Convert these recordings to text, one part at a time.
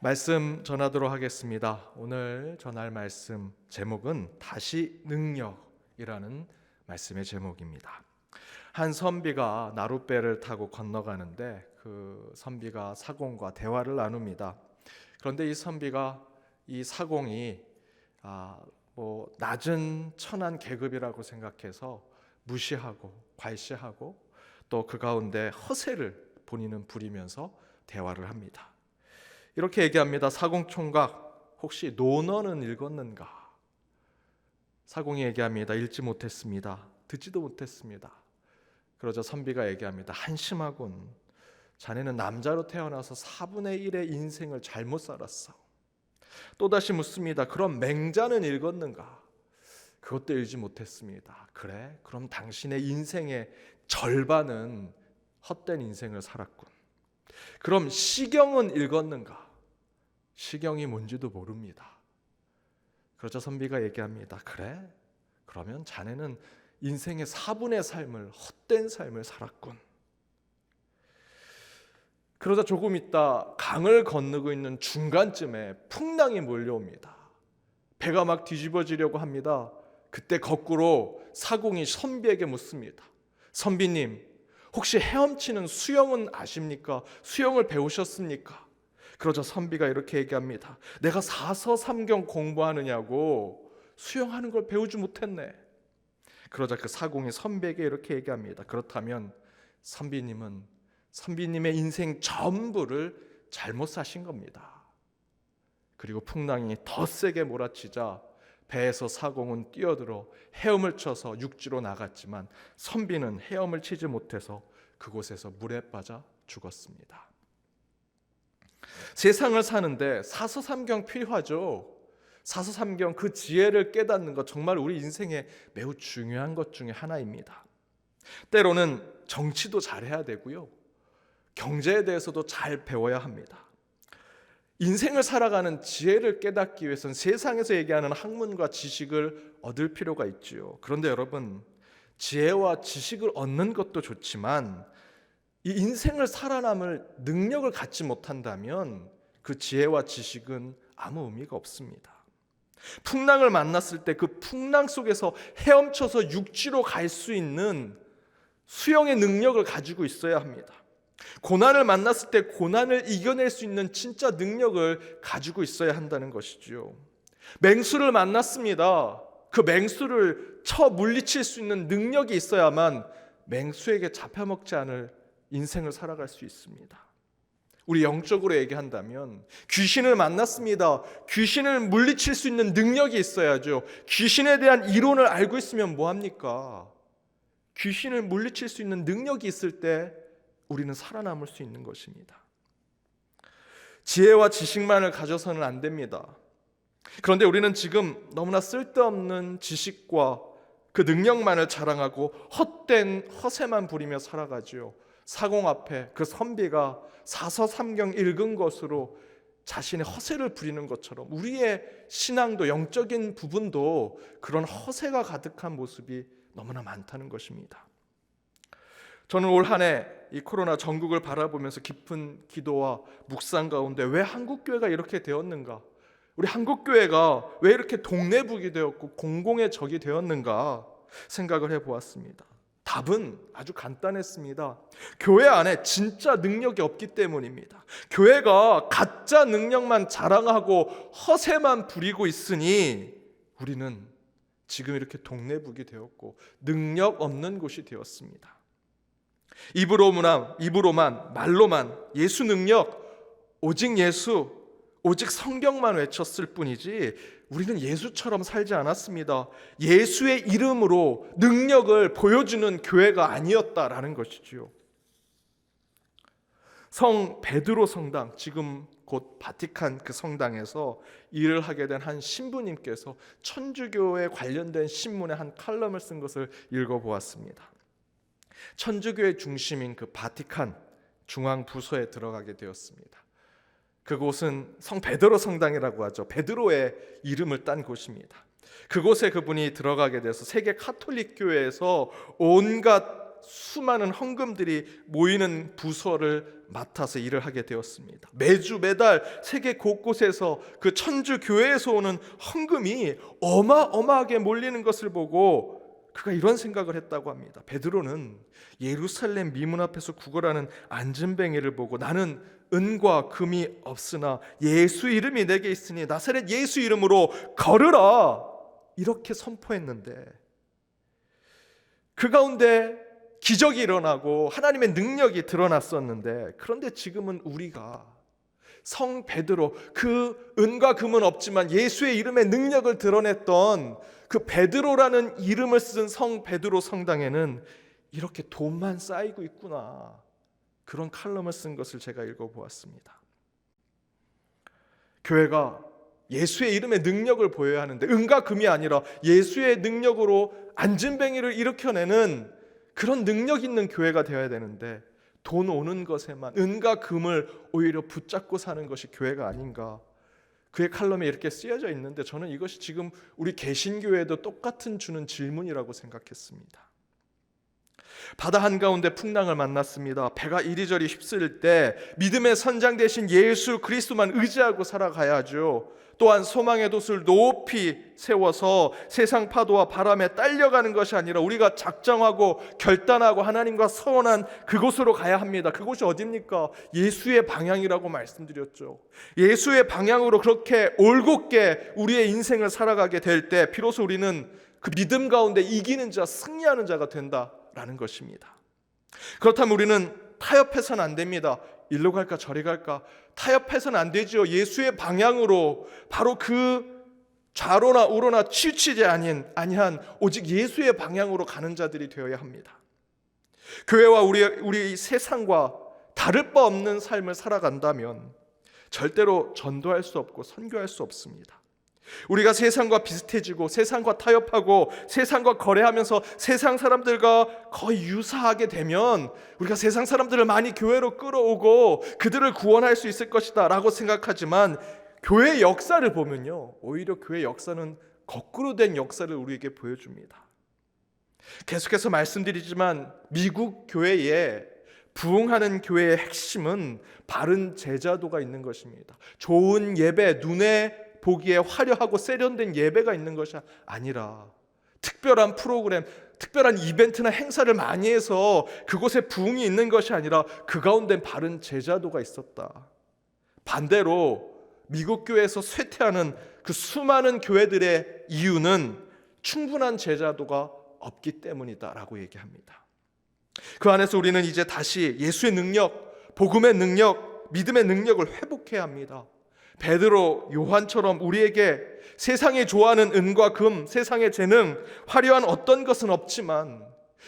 말씀 전하도록 하겠습니다. 오늘 전할 말씀 제목은 다시 능력이라는 말씀의 제목입니다. 한 선비가 나룻배를 타고 건너가는데 그 선비가 사공과 대화를 나눕니다. 그런데 이 선비가 이 사공이 낮은 천한 계급이라고 생각해서 무시하고 괄시하고 또 그 가운데 허세를 본인은 부리면서 대화를 합니다. 이렇게 얘기합니다. 사공총각, 혹시 논어는 읽었는가? 사공이 얘기합니다. 읽지 못했습니다. 듣지도 못했습니다. 그러자 선비가 얘기합니다. 한심하군. 자네는 남자로 태어나서 4분의 1의 인생을 잘못 살았어. 또다시 묻습니다. 그럼 맹자는 읽었는가? 그것도 읽지 못했습니다. 그래? 그럼 당신의 인생의 절반은 헛된 인생을 살았군. 그럼 시경은 읽었는가? 시경이 뭔지도 모릅니다. 그러자 선비가 얘기합니다. 그래? 그러면 자네는 인생의 4분의 삶을 헛된 삶을 살았군. 그러자 조금 있다 강을 건너고 있는 중간쯤에 풍랑이 몰려옵니다. 배가 막 뒤집어지려고 합니다. 그때 거꾸로 사공이 선비에게 묻습니다. 선비님, 혹시 헤엄치는 수영은 아십니까? 수영을 배우셨습니까? 그러자 선비가 이렇게 얘기합니다. 내가 사서삼경 공부하느냐고 수영하는 걸 배우지 못했네. 그러자 그 사공이 선비에게 이렇게 얘기합니다. 그렇다면 선비님의 인생 전부를 잘못 사신 겁니다. 그리고 풍랑이 더 세게 몰아치자 배에서 사공은 뛰어들어 헤엄을 쳐서 육지로 나갔지만 선비는 헤엄을 치지 못해서 그곳에서 물에 빠져 죽었습니다. 세상을 사는데 사서삼경 필요하죠. 사서삼경, 그 지혜를 깨닫는 것 정말 우리 인생에 매우 중요한 것 중에 하나입니다. 때로는 정치도 잘해야 되고요, 경제에 대해서도 잘 배워야 합니다. 인생을 살아가는 지혜를 깨닫기 위해서는 세상에서 얘기하는 학문과 지식을 얻을 필요가 있지요. 그런데 여러분, 지혜와 지식을 얻는 것도 좋지만 이 인생을 살아남을 능력을 갖지 못한다면 그 지혜와 지식은 아무 의미가 없습니다. 풍랑을 만났을 때 그 풍랑 속에서 헤엄쳐서 육지로 갈 수 있는 수영의 능력을 가지고 있어야 합니다. 고난을 만났을 때 고난을 이겨낼 수 있는 진짜 능력을 가지고 있어야 한다는 것이죠. 맹수를 만났습니다. 그 맹수를 쳐 물리칠 수 있는 능력이 있어야만 맹수에게 잡혀먹지 않을 인생을 살아갈 수 있습니다. 우리 영적으로 얘기한다면 귀신을 만났습니다. 귀신을 물리칠 수 있는 능력이 있어야죠. 귀신에 대한 이론을 알고 있으면 뭐합니까? 귀신을 물리칠 수 있는 능력이 있을 때 우리는 살아남을 수 있는 것입니다. 지혜와 지식만을 가져서는 안 됩니다. 그런데 우리는 지금 너무나 쓸데없는 지식과 그 능력만을 자랑하고 헛된 허세만 부리며 살아가지요. 사공 앞에 그 선비가 사서삼경 읽은 것으로 자신의 허세를 부리는 것처럼 우리의 신앙도, 영적인 부분도 그런 허세가 가득한 모습이 너무나 많다는 것입니다. 저는 올 한 해 이 코로나 전국을 바라보면서 깊은 기도와 묵상 가운데 왜 한국교회가 이렇게 되었는가? 우리 한국교회가 왜 이렇게 독내북이 되었고 공공의 적이 되었는가 생각을 해보았습니다. 답은 아주 간단했습니다. 교회 안에 진짜 능력이 없기 때문입니다. 교회가 가짜 능력만 자랑하고 허세만 부리고 있으니 우리는 지금 이렇게 독내북이 되었고 능력 없는 곳이 되었습니다. 입으로만 말로만 예수 능력, 오직 예수, 오직 성경만 외쳤을 뿐이지 우리는 예수처럼 살지 않았습니다. 예수의 이름으로 능력을 보여주는 교회가 아니었다라는 것이지요. 성 베드로 성당, 지금 곧 바티칸 그 성당에서 일을 하게 된 한 신부님께서 천주교에 관련된 신문의 한 칼럼을 쓴 것을 읽어보았습니다. 천주교의 중심인 그 바티칸 중앙 부서에 들어가게 되었습니다. 그곳은 성 베드로 성당이라고 하죠. 베드로의 이름을 딴 곳입니다. 그곳에 그분이 들어가게 돼서 세계 카톨릭 교회에서 온갖 수많은 헌금들이 모이는 부서를 맡아서 일을 하게 되었습니다. 매주 매달 세계 곳곳에서 그 천주 교회에서 오는 헌금이 어마어마하게 몰리는 것을 보고 그가 이런 생각을 했다고 합니다. 베드로는 예루살렘 미문 앞에서 구걸하는 안진뱅이를 보고 나는 은과 금이 없으나 예수 이름이 내게 있으니 나사렛 예수 이름으로 걸으라 이렇게 선포했는데 그 가운데 기적이 일어나고 하나님의 능력이 드러났었는데 그런데 지금은 우리가 성 베드로 그 은과 금은 없지만 예수의 이름의 능력을 드러냈던 그 베드로라는 이름을 쓴 성 베드로 성당에는 이렇게 돈만 쌓이고 있구나 그런 칼럼을 쓴 것을 제가 읽어보았습니다. 교회가 예수의 이름의 능력을 보여야 하는데 은과 금이 아니라 예수의 능력으로 안진뱅이를 일으켜내는 그런 능력 있는 교회가 되어야 되는데 돈 오는 것에만 은과 금을 오히려 붙잡고 사는 것이 교회가 아닌가 그의 칼럼에 이렇게 쓰여져 있는데 저는 이것이 지금 우리 개신교회에도 똑같은 주는 질문이라고 생각했습니다. 바다 한가운데 풍랑을 만났습니다. 배가 이리저리 휩쓸릴 때 믿음의 선장 되신 예수 그리스도만 의지하고 살아가야죠. 또한 소망의 돛을 높이 세워서 세상 파도와 바람에 딸려가는 것이 아니라 우리가 작정하고 결단하고 하나님과 서원한 그곳으로 가야 합니다. 그곳이 어디입니까? 예수의 방향이라고 말씀드렸죠. 예수의 방향으로 그렇게 올곧게 우리의 인생을 살아가게 될 때 비로소 우리는 그 믿음 가운데 이기는 자, 승리하는 자가 된다라는 것입니다. 그렇다면 우리는 타협해서는 안 됩니다. 일로 갈까 저리 갈까 타협해서는 안 되죠. 예수의 방향으로 바로 그 좌로나 우로나 치우치지 아니한 오직 예수의 방향으로 가는 자들이 되어야 합니다. 교회와 우리 세상과 다를 바 없는 삶을 살아간다면 절대로 전도할 수 없고 선교할 수 없습니다. 우리가 세상과 비슷해지고 세상과 타협하고 세상과 거래하면서 세상 사람들과 거의 유사하게 되면 우리가 세상 사람들을 많이 교회로 끌어오고 그들을 구원할 수 있을 것이다 라고 생각하지만 교회의 역사를 보면요 오히려 교회의 역사는 거꾸로 된 역사를 우리에게 보여줍니다. 계속해서 말씀드리지만 미국 교회에 부흥하는 교회의 핵심은 바른 제자도가 있는 것입니다. 좋은 예배, 눈에 보기에 화려하고 세련된 예배가 있는 것이 아니라 특별한 프로그램, 특별한 이벤트나 행사를 많이 해서 그곳에 부흥이 있는 것이 아니라 그 가운데 바른 제자도가 있었다. 반대로 미국 교회에서 쇠퇴하는 그 수많은 교회들의 이유는 충분한 제자도가 없기 때문이다라고 얘기합니다. 그 안에서 우리는 이제 다시 예수의 능력, 복음의 능력, 믿음의 능력을 회복해야 합니다. 베드로, 요한처럼 우리에게 세상이 좋아하는 은과 금, 세상의 재능, 화려한 어떤 것은 없지만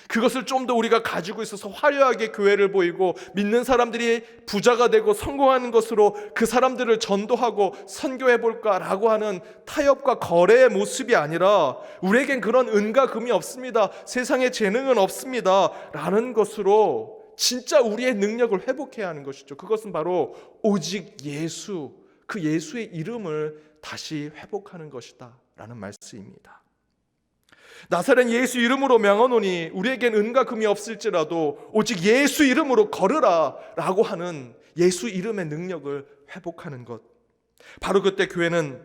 그것을 좀 더 우리가 가지고 있어서 화려하게 교회를 보이고 믿는 사람들이 부자가 되고 성공하는 것으로 그 사람들을 전도하고 선교해 볼까라고 하는 타협과 거래의 모습이 아니라 우리에겐 그런 은과 금이 없습니다. 세상의 재능은 없습니다. 라는 것으로 진짜 우리의 능력을 회복해야 하는 것이죠. 그것은 바로 오직 예수, 그 예수의 이름을 다시 회복하는 것이다 라는 말씀입니다. 나사렛 예수 이름으로 명하노니 우리에겐 은과 금이 없을지라도 오직 예수 이름으로 걸으라 라고 하는 예수 이름의 능력을 회복하는 것, 바로 그때 교회는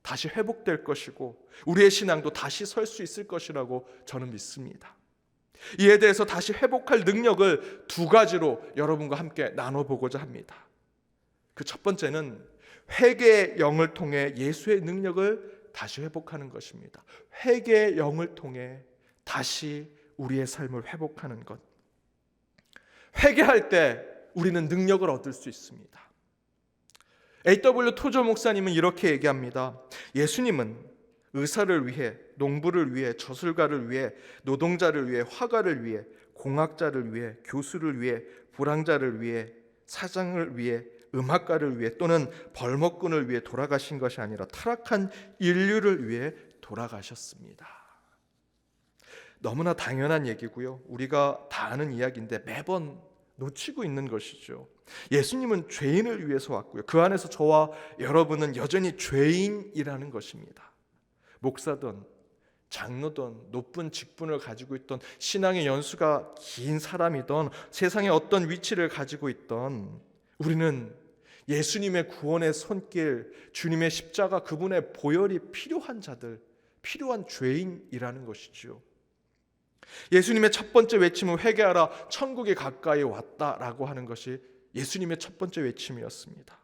다시 회복될 것이고 우리의 신앙도 다시 설 수 있을 것이라고 저는 믿습니다. 이에 대해서 다시 회복할 능력을 두 가지로 여러분과 함께 나눠보고자 합니다. 그 첫 번째는 회개의 영을 통해 예수의 능력을 다시 회복하는 것입니다. 회개의 영을 통해 다시 우리의 삶을 회복하는 것. 회개할 때 우리는 능력을 얻을 수 있습니다. A.W. 토저 목사님은 이렇게 얘기합니다. 예수님은 의사를 위해, 농부를 위해, 저술가를 위해, 노동자를 위해, 화가를 위해, 공학자를 위해, 교수를 위해, 불황자를 위해, 사장을 위해, 음악가를 위해 또는 벌목꾼을 위해 돌아가신 것이 아니라 타락한 인류를 위해 돌아가셨습니다. 너무나 당연한 얘기고요. 우리가 다 아는 이야기인데 매번 놓치고 있는 것이죠. 예수님은 죄인을 위해서 왔고요. 그 안에서 저와 여러분은 여전히 죄인이라는 것입니다. 목사든 장로든 높은 직분을 가지고 있던 신앙의 연수가 긴 사람이던 세상의 어떤 위치를 가지고 있던 우리는 예수님의 구원의 손길, 주님의 십자가, 그분의 보혈이 필요한 자들, 필요한 죄인이라는 것이죠. 예수님의 첫 번째 외침은 회개하라, 천국이 가까이 왔다라고 하는 것이 예수님의 첫 번째 외침이었습니다.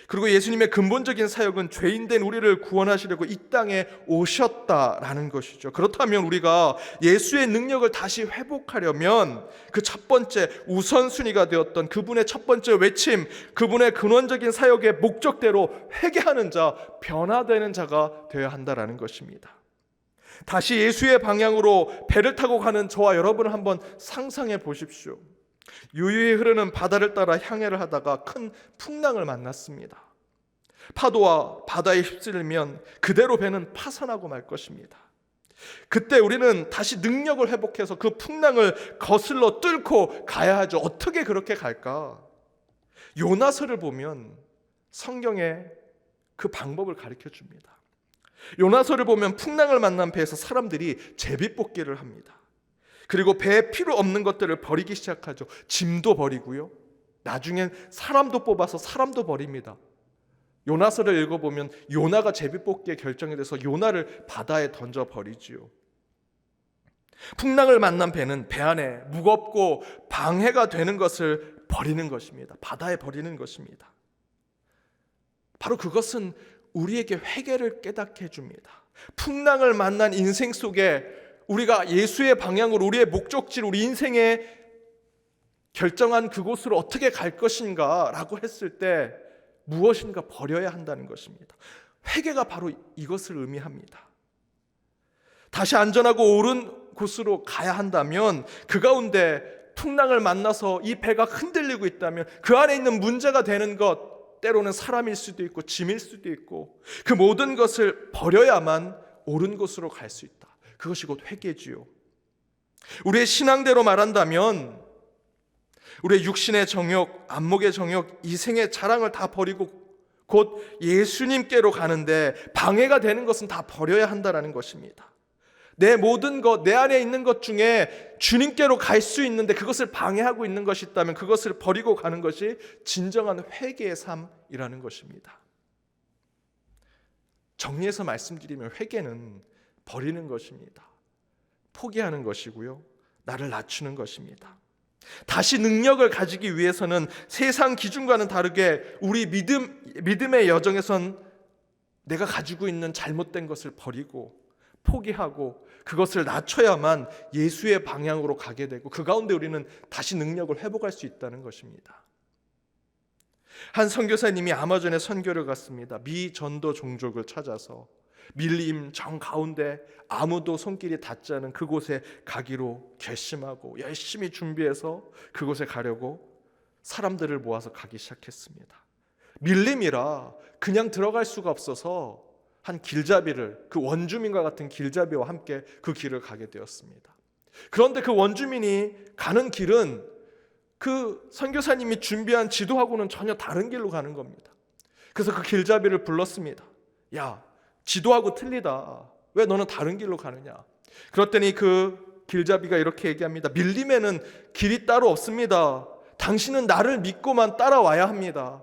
그리고 예수님의 근본적인 사역은 죄인된 우리를 구원하시려고 이 땅에 오셨다라는 것이죠. 그렇다면 우리가 예수의 능력을 다시 회복하려면 그 첫 번째 우선순위가 되었던 그분의 첫 번째 외침, 그분의 근원적인 사역의 목적대로 회개하는 자, 변화되는 자가 되어야 한다라는 것입니다. 다시 예수의 방향으로 배를 타고 가는 저와 여러분을 한번 상상해 보십시오. 유유히 흐르는 바다를 따라 향해를 하다가 큰 풍랑을 만났습니다. 파도와 바다에 휩쓸리면 그대로 배는 파산하고 말 것입니다. 그때 우리는 다시 능력을 회복해서 그 풍랑을 거슬러 뚫고 가야 하죠. 어떻게 그렇게 갈까? 요나서를 보면 성경에 그 방법을 가르쳐 줍니다. 요나서를 보면 풍랑을 만난 배에서 사람들이 제비뽑기를 합니다. 그리고 배에 필요 없는 것들을 버리기 시작하죠. 짐도 버리고요. 나중엔 사람도 뽑아서 사람도 버립니다. 요나서를 읽어보면 요나가 제비뽑기에 결정이 돼서 요나를 바다에 던져버리지요. 풍랑을 만난 배는 배 안에 무겁고 방해가 되는 것을 버리는 것입니다. 바다에 버리는 것입니다. 바로 그것은 우리에게 회개를 깨닫게 해줍니다. 풍랑을 만난 인생 속에 우리가 예수의 방향으로 우리의 목적지를 우리 인생에 결정한 그곳으로 어떻게 갈 것인가 라고 했을 때 무엇인가 버려야 한다는 것입니다. 회개가 바로 이것을 의미합니다. 다시 안전하고 옳은 곳으로 가야 한다면 그 가운데 풍랑을 만나서 이 배가 흔들리고 있다면 그 안에 있는 문제가 되는 것, 때로는 사람일 수도 있고 짐일 수도 있고 그 모든 것을 버려야만 옳은 곳으로 갈 수 있다. 그것이 곧 회개지요. 우리의 신앙대로 말한다면 우리의 육신의 정욕, 안목의 정욕, 이생의 자랑을 다 버리고 곧 예수님께로 가는데 방해가 되는 것은 다 버려야 한다는 것입니다. 내 모든 것, 내 안에 있는 것 중에 주님께로 갈 수 있는데 그것을 방해하고 있는 것이 있다면 그것을 버리고 가는 것이 진정한 회개의 삶이라는 것입니다. 정리해서 말씀드리면 회개는 버리는 것입니다. 포기하는 것이고요. 나를 낮추는 것입니다. 다시 능력을 가지기 위해서는 세상 기준과는 다르게 우리 믿음의 여정에선 내가 가지고 있는 잘못된 것을 버리고 포기하고 그것을 낮춰야만 예수의 방향으로 가게 되고 그 가운데 우리는 다시 능력을 회복할 수 있다는 것입니다. 한 선교사님이 아마존에 선교를 갔습니다. 미 전도 종족을 찾아서 밀림 정 가운데 아무도 손길이 닿지 않은 그곳에 가기로 결심하고 열심히 준비해서 그곳에 가려고 사람들을 모아서 가기 시작했습니다. 밀림이라 그냥 들어갈 수가 없어서 한 길잡이를, 그 원주민과 같은 길잡이와 함께 그 길을 가게 되었습니다. 그런데 그 원주민이 가는 길은 그 선교사님이 준비한 지도하고는 전혀 다른 길로 가는 겁니다. 그래서 그 길잡이를 불렀습니다. 야, 지도하고 틀리다. 왜 너는 다른 길로 가느냐? 그랬더니 그 길잡이가 이렇게 얘기합니다. 밀림에는 길이 따로 없습니다. 당신은 나를 믿고만 따라와야 합니다.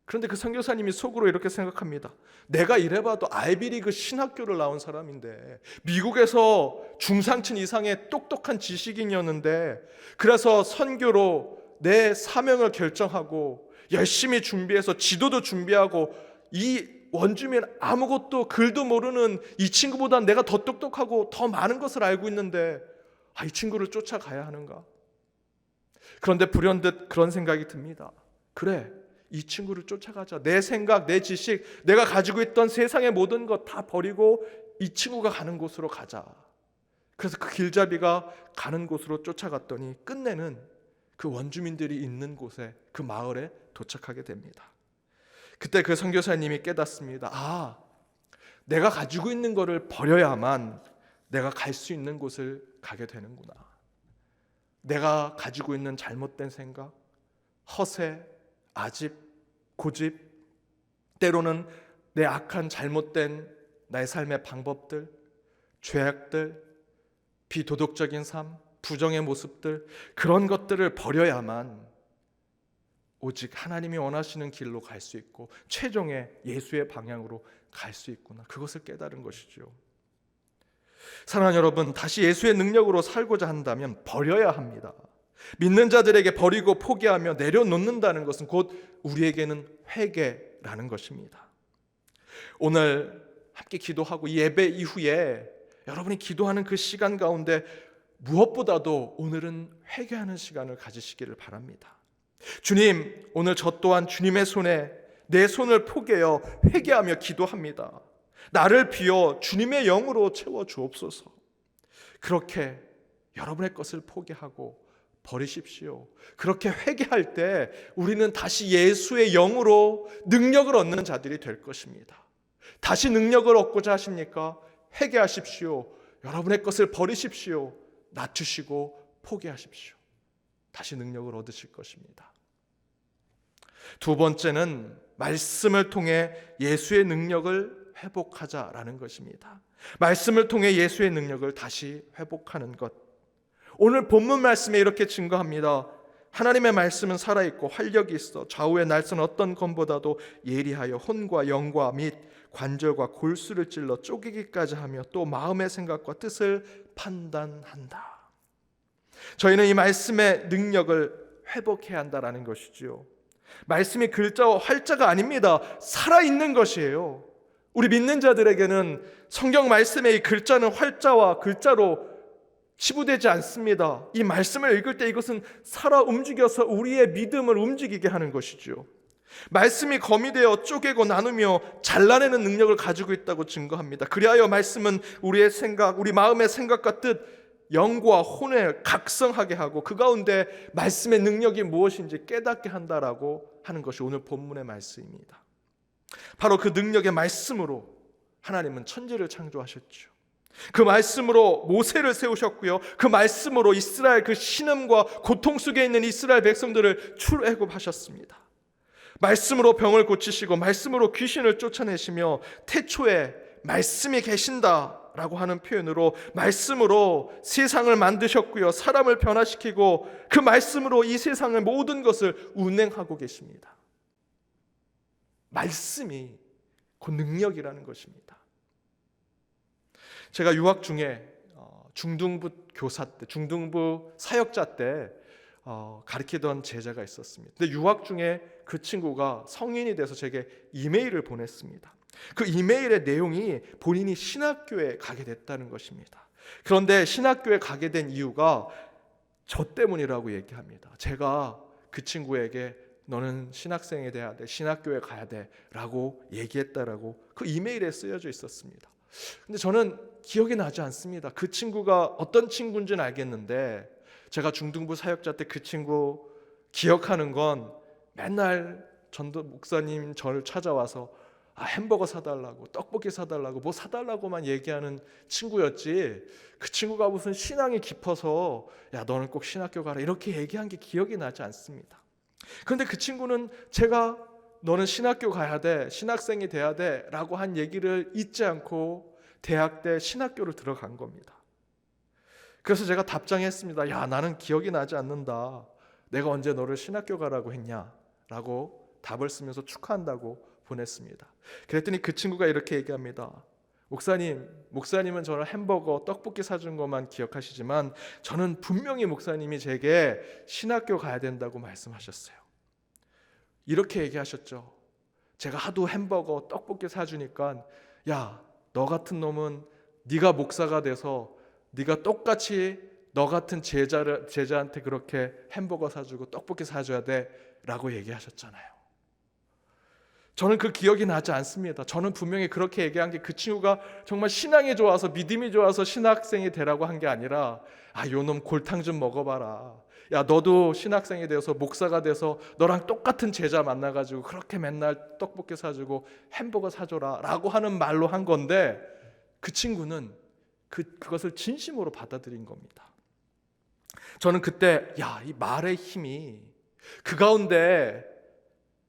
그런데 그 선교사님이 속으로 이렇게 생각합니다. 내가 이래봐도 아이비리그 신학교를 나온 사람인데 미국에서 중상층 이상의 똑똑한 지식인이었는데 그래서 선교로 내 사명을 결정하고 열심히 준비해서 지도도 준비하고 이 원주민 아무것도 글도 모르는 이 친구보다 내가 더 똑똑하고 더 많은 것을 알고 있는데 이 친구를 쫓아가야 하는가? 그런데 불현듯 그런 생각이 듭니다. 그래, 이 친구를 쫓아가자. 내 생각, 내 지식, 내가 가지고 있던 세상의 모든 것 다 버리고 이 친구가 가는 곳으로 가자. 그래서 그 길잡이가 가는 곳으로 쫓아갔더니 끝내는 그 원주민들이 있는 곳에, 그 마을에 도착하게 됩니다. 그때 그 선교사님이 깨닫습니다. 내가 가지고 있는 것을 버려야만 내가 갈 수 있는 곳을 가게 되는구나. 내가 가지고 있는 잘못된 생각, 허세, 아집, 고집, 때로는 내 악한 잘못된 나의 삶의 방법들, 죄악들, 비도덕적인 삶, 부정의 모습들, 그런 것들을 버려야만 오직 하나님이 원하시는 길로 갈 수 있고 최종의 예수의 방향으로 갈 수 있구나, 그것을 깨달은 것이죠. 사랑하는 여러분, 다시 예수의 능력으로 살고자 한다면 버려야 합니다. 믿는 자들에게 버리고 포기하며 내려놓는다는 것은 곧 우리에게는 회개라는 것입니다. 오늘 함께 기도하고 이 예배 이후에 여러분이 기도하는 그 시간 가운데 무엇보다도 오늘은 회개하는 시간을 가지시기를 바랍니다. 주님, 오늘 저 또한 주님의 손에 내 손을 포개어 회개하며 기도합니다. 나를 비워 주님의 영으로 채워 주옵소서. 그렇게 여러분의 것을 포기하고 버리십시오. 그렇게 회개할 때 우리는 다시 예수의 영으로 능력을 얻는 자들이 될 것입니다. 다시 능력을 얻고자 하십니까? 회개하십시오. 여러분의 것을 버리십시오. 낮추시고 포기하십시오. 다시 능력을 얻으실 것입니다. 두 번째는 말씀을 통해 예수의 능력을 회복하자라는 것입니다. 말씀을 통해 예수의 능력을 다시 회복하는 것. 오늘 본문 말씀에 이렇게 증거합니다. 하나님의 말씀은 살아있고 활력이 있어 좌우의 날선 어떤 검보다도 예리하여 혼과 영과 및 관절과 골수를 찔러 쪼개기까지 하며 또 마음의 생각과 뜻을 판단한다. 저희는 이 말씀의 능력을 회복해야 한다는 것이지요. 말씀이 글자와 활자가 아닙니다. 살아있는 것이에요. 우리 믿는 자들에게는 성경 말씀의 이 글자는 활자와 글자로 치부되지 않습니다. 이 말씀을 읽을 때 이것은 살아 움직여서 우리의 믿음을 움직이게 하는 것이죠. 말씀이 검이 되어 쪼개고 나누며 잘라내는 능력을 가지고 있다고 증거합니다. 그리하여 말씀은 우리의 생각, 우리 마음의 생각과 뜻, 영과 혼을 각성하게 하고 그 가운데 말씀의 능력이 무엇인지 깨닫게 한다라고 하는 것이 오늘 본문의 말씀입니다. 바로 그 능력의 말씀으로 하나님은 천지를 창조하셨죠. 그 말씀으로 모세를 세우셨고요. 그 말씀으로 이스라엘 그 신음과 고통 속에 있는 이스라엘 백성들을 출애굽하셨습니다. 말씀으로 병을 고치시고 말씀으로 귀신을 쫓아내시며 태초에 말씀이 계신다라고 하는 표현으로 말씀으로 세상을 만드셨고요. 사람을 변화시키고 그 말씀으로 이 세상의 모든 것을 운행하고 계십니다. 말씀이 그 능력이라는 것입니다. 제가 유학 중에 중등부 교사 때, 중등부 사역자 때 가르치던 제자가 있었습니다. 근데 유학 중에 그 친구가 성인이 돼서 제게 이메일을 보냈습니다. 그 이메일의 내용이 본인이 신학교에 가게 됐다는 것입니다. 그런데 신학교에 가게 된 이유가 저 때문이라고 얘기합니다. 제가 그 친구에게 너는 신학생이 돼야 돼, 신학교에 가야 돼 라고 얘기했다라고 그 이메일에 쓰여져 있었습니다. 근데 저는 기억이 나지 않습니다. 그 친구가 어떤 친구인지는 알겠는데 제가 중등부 사역자 때 그 친구 기억하는 건 맨날 전도 목사님 저를 찾아와서 햄버거 사달라고, 떡볶이 사달라고, 뭐 사달라고만 얘기하는 친구였지, 그 친구가 무슨 신앙이 깊어서 야 너는 꼭 신학교 가라 이렇게 얘기한 게 기억이 나지 않습니다. 그런데 그 친구는 제가 너는 신학교 가야 돼, 신학생이 돼야 돼 라고 한 얘기를 잊지 않고 대학 때 신학교를 들어간 겁니다. 그래서 제가 답장했습니다. 야 나는 기억이 나지 않는다. 내가 언제 너를 신학교 가라고 했냐 라고 답을 쓰면서 축하한다고 보냈습니다. 그랬더니 그 친구가 이렇게 얘기합니다. 목사님은 저를 햄버거, 떡볶이 사준 것만 기억하시지만 저는 분명히 목사님이 제게 신학교 가야 된다고 말씀하셨어요. 이렇게 얘기하셨죠. 제가 하도 햄버거, 떡볶이 사주니까 야, 너 같은 놈은 네가 목사가 돼서 네가 똑같이 너 같은 제자한테 그렇게 햄버거 사주고 떡볶이 사줘야 돼 라고 얘기하셨잖아요. 저는 그 기억이 나지 않습니다. 저는 분명히 그렇게 얘기한 게 그 친구가 정말 신앙이 좋아서 믿음이 좋아서 신학생이 되라고 한 게 아니라 요놈 골탕 좀 먹어봐라. 야 너도 신학생이 되어서 목사가 돼서 너랑 똑같은 제자 만나가지고 그렇게 맨날 떡볶이 사주고 햄버거 사줘라 라고 하는 말로 한 건데 그 친구는 그것을 진심으로 받아들인 겁니다. 저는 그때 이 말의 힘이 그 가운데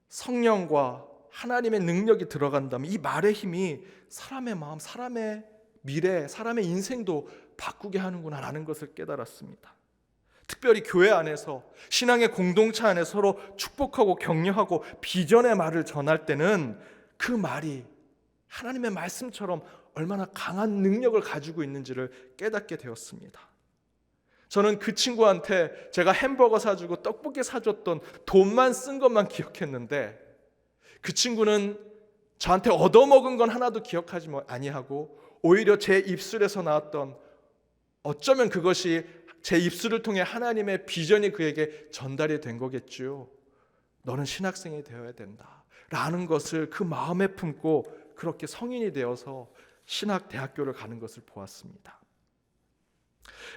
성령과 하나님의 능력이 들어간다면 이 말의 힘이 사람의 마음, 사람의 미래, 사람의 인생도 바꾸게 하는구나라는 것을 깨달았습니다. 특별히 교회 안에서, 신앙의 공동체 안에 서로 축복하고 격려하고 비전의 말을 전할 때는 그 말이 하나님의 말씀처럼 얼마나 강한 능력을 가지고 있는지를 깨닫게 되었습니다. 저는 그 친구한테 제가 햄버거 사주고 떡볶이 사줬던 돈만 쓴 것만 기억했는데, 그 친구는 저한테 얻어먹은 건 하나도 기억하지 아니하고 오히려 제 입술에서 나왔던, 어쩌면 그것이 제 입술을 통해 하나님의 비전이 그에게 전달이 된 거겠죠. 너는 신학생이 되어야 된다 라는 것을 그 마음에 품고 그렇게 성인이 되어서 신학대학교를 가는 것을 보았습니다.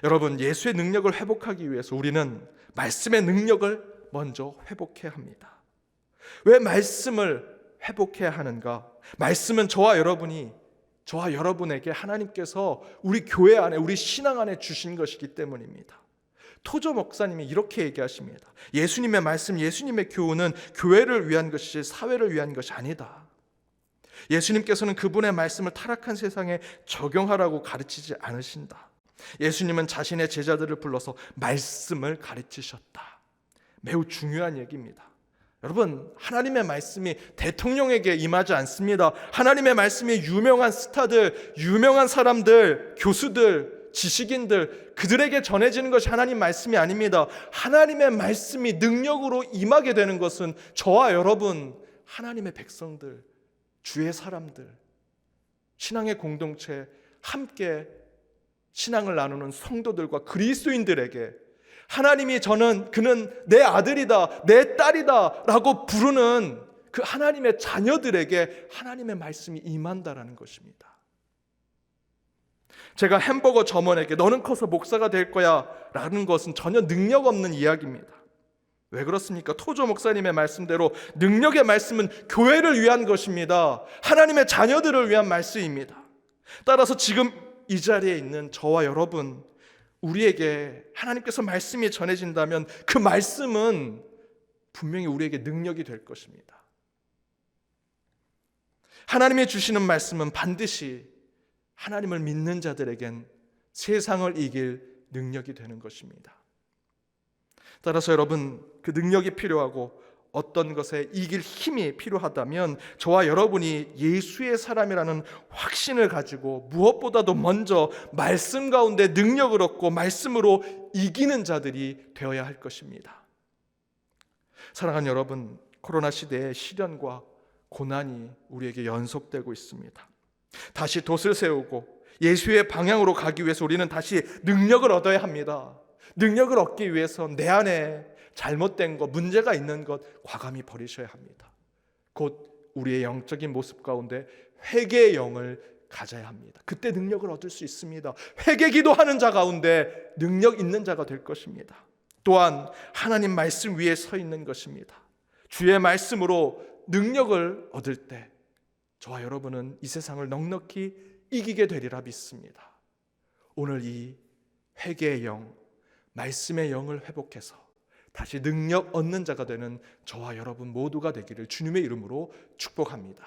여러분, 예수의 능력을 회복하기 위해서 우리는 말씀의 능력을 먼저 회복해야 합니다. 왜 말씀을 회복해야 하는가? 말씀은 저와 여러분에게 하나님께서 우리 교회 안에, 우리 신앙 안에 주신 것이기 때문입니다. 토저 목사님이 이렇게 얘기하십니다. 예수님의 말씀, 예수님의 교훈은 교회를 위한 것이지 사회를 위한 것이 아니다. 예수님께서는 그분의 말씀을 타락한 세상에 적용하라고 가르치지 않으신다. 예수님은 자신의 제자들을 불러서 말씀을 가르치셨다. 매우 중요한 얘기입니다. 여러분, 하나님의 말씀이 대통령에게 임하지 않습니다. 하나님의 말씀이 유명한 스타들, 유명한 사람들, 교수들, 지식인들, 그들에게 전해지는 것이 하나님 말씀이 아닙니다. 하나님의 말씀이 능력으로 임하게 되는 것은 저와 여러분, 하나님의 백성들, 주의 사람들, 신앙의 공동체, 함께 신앙을 나누는 성도들과 그리스도인들에게 하나님이 그는 내 아들이다, 내 딸이다 라고 부르는 그 하나님의 자녀들에게 하나님의 말씀이 임한다라는 것입니다. 제가 햄버거 점원에게 너는 커서 목사가 될 거야 라는 것은 전혀 능력 없는 이야기입니다. 왜 그렇습니까? 토조 목사님의 말씀대로 능력의 말씀은 교회를 위한 것입니다. 하나님의 자녀들을 위한 말씀입니다. 따라서 지금 이 자리에 있는 저와 여러분, 우리에게 하나님께서 말씀이 전해진다면 그 말씀은 분명히 우리에게 능력이 될 것입니다. 하나님이 주시는 말씀은 반드시 하나님을 믿는 자들에겐 세상을 이길 능력이 되는 것입니다. 따라서 여러분, 그 능력이 필요하고 어떤 것에 이길 힘이 필요하다면 저와 여러분이 예수의 사람이라는 확신을 가지고 무엇보다도 먼저 말씀 가운데 능력을 얻고 말씀으로 이기는 자들이 되어야 할 것입니다. 사랑하는 여러분, 코로나 시대의 시련과 고난이 우리에게 연속되고 있습니다. 다시 돛을 세우고 예수의 방향으로 가기 위해서 우리는 다시 능력을 얻어야 합니다. 능력을 얻기 위해서 내 안에 잘못된 것, 문제가 있는 것 과감히 버리셔야 합니다. 곧 우리의 영적인 모습 가운데 회개의 영을 가져야 합니다. 그때 능력을 얻을 수 있습니다. 회개 기도하는 자 가운데 능력 있는 자가 될 것입니다. 또한 하나님 말씀 위에 서 있는 것입니다. 주의 말씀으로 능력을 얻을 때 저와 여러분은 이 세상을 넉넉히 이기게 되리라 믿습니다. 오늘 이 회개의 영, 말씀의 영을 회복해서 다시 능력 얻는 자가 되는 저와 여러분 모두가 되기를 주님의 이름으로 축복합니다.